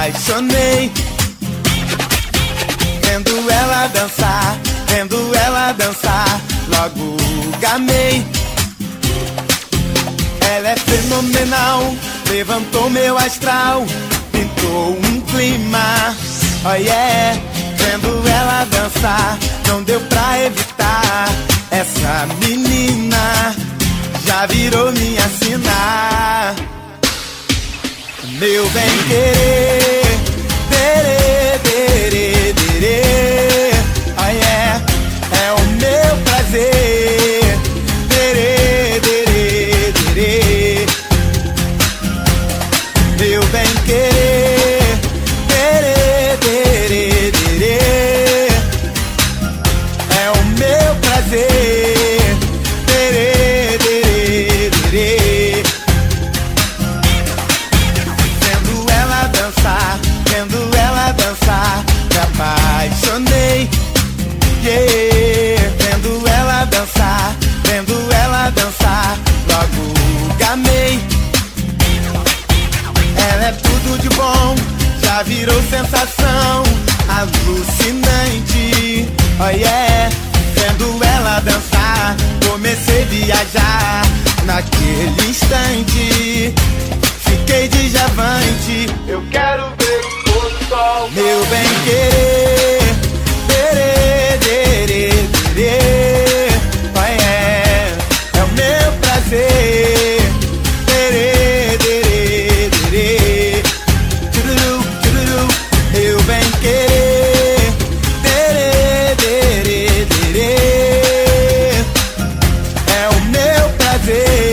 apaixonei. Vendo ela dançar, logo gamei. Ela é fenomenal, levantou meu astral, pintou um clima, oh yeah. Vendo ela dançar, não deu pra evitar. Essa menina já virou minha sina. Meu bem querer, derê, derê, derê, oh yeah. É o meu prazer, derê, derê, derê. Meu bem querer, derê, derê, derê. É o meu prazer, derê, derê, derê. Vendo ela dançar, me apaixonei, yeah. Vendo ela dançar, logo gamei. Ela é tudo de bom, já virou sensação, alucinante, oh yeah. Vendo ela dançar, comecei a viajar. Naquele instante, fiquei de javante. Eu quero ver o pôr do sol. Meu bem querer, derê, derê, derê, oh yeah. É o meu prazer, derê, derê, derê. Tururu, tururu. Meu bem querer, derê, derê, derê. É o meu prazer.